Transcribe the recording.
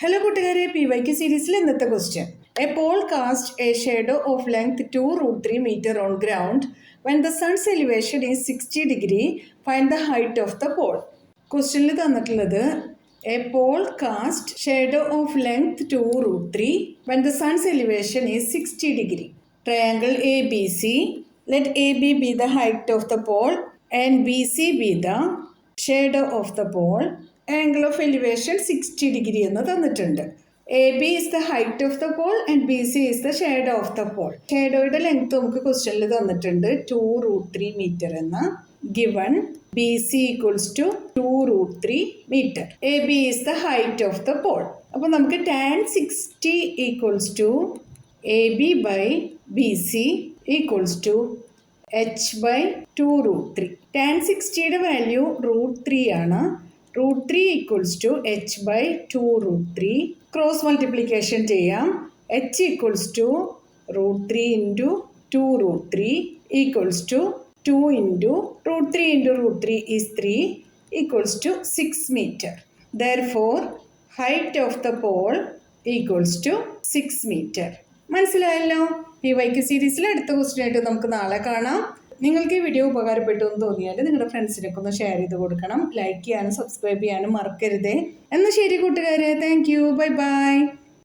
Hello കൂട്ടുകാരെ, PYQ സീരീസിൽ ഇന്നത്തെ question. A pole casts a shadow of length 2√3 meter on ground. When the sun's elevation is 60 degree, find the height of the pole. ക്വസ്റ്റ്യനിൽ തന്നിട്ടുള്ളത് A pole cast shadow of length 2√3 when the sun's elevation is 60 degree. Triangle ABC. Let AB be the height of the pole and BC be the shadow of the pole. Angle of elevation 60 degree എന്ന് തന്നിട്ടുണ്ട്. AB is the height of the pole and BC is the shadow of the pole. ഷാഡോയുടെ length നമുക്ക് ക്വസ്റ്റ്യനിൽ തന്നിട്ടുണ്ട് 2√3 metre എന്ന്. Given BC equals to 2√3 meter. AB is the height of the pole. അപ്പോൾ നമുക്ക് tan 60 equals to AB by BC equals to H by 2√3. Tan 60യുടെ value √3 ആണ്. √3 equals to H by 2√3. Cross multiplication ചെയ്യാം. H equals to √3 into 2√3 equals to 2 into √3 into √3 is 3 equals to 6 meter. Therefore, height of the pole equals to 6 meter. മനസ്സിലായല്ലോ? PYQ സീരീസിൽ അടുത്ത question ആയിട്ട് നമുക്ക് നാളെ കാണാം. നിങ്ങൾക്ക് ഈ വീഡിയോ ഉപകാരപ്പെട്ടു എന്ന് തോന്നിയാൽ നിങ്ങളുടെ ഫ്രണ്ട്സിനൊക്കെ ഒന്ന് ഷെയർ ചെയ്ത് കൊടുക്കണം. ലൈക്ക് ചെയ്യാനും സബ്സ്ക്രൈബ് ചെയ്യാനും മറക്കരുതേ. എന്നാൽ ശരി കൂട്ടുകാരെ, താങ്ക് യു, ബൈ ബൈ.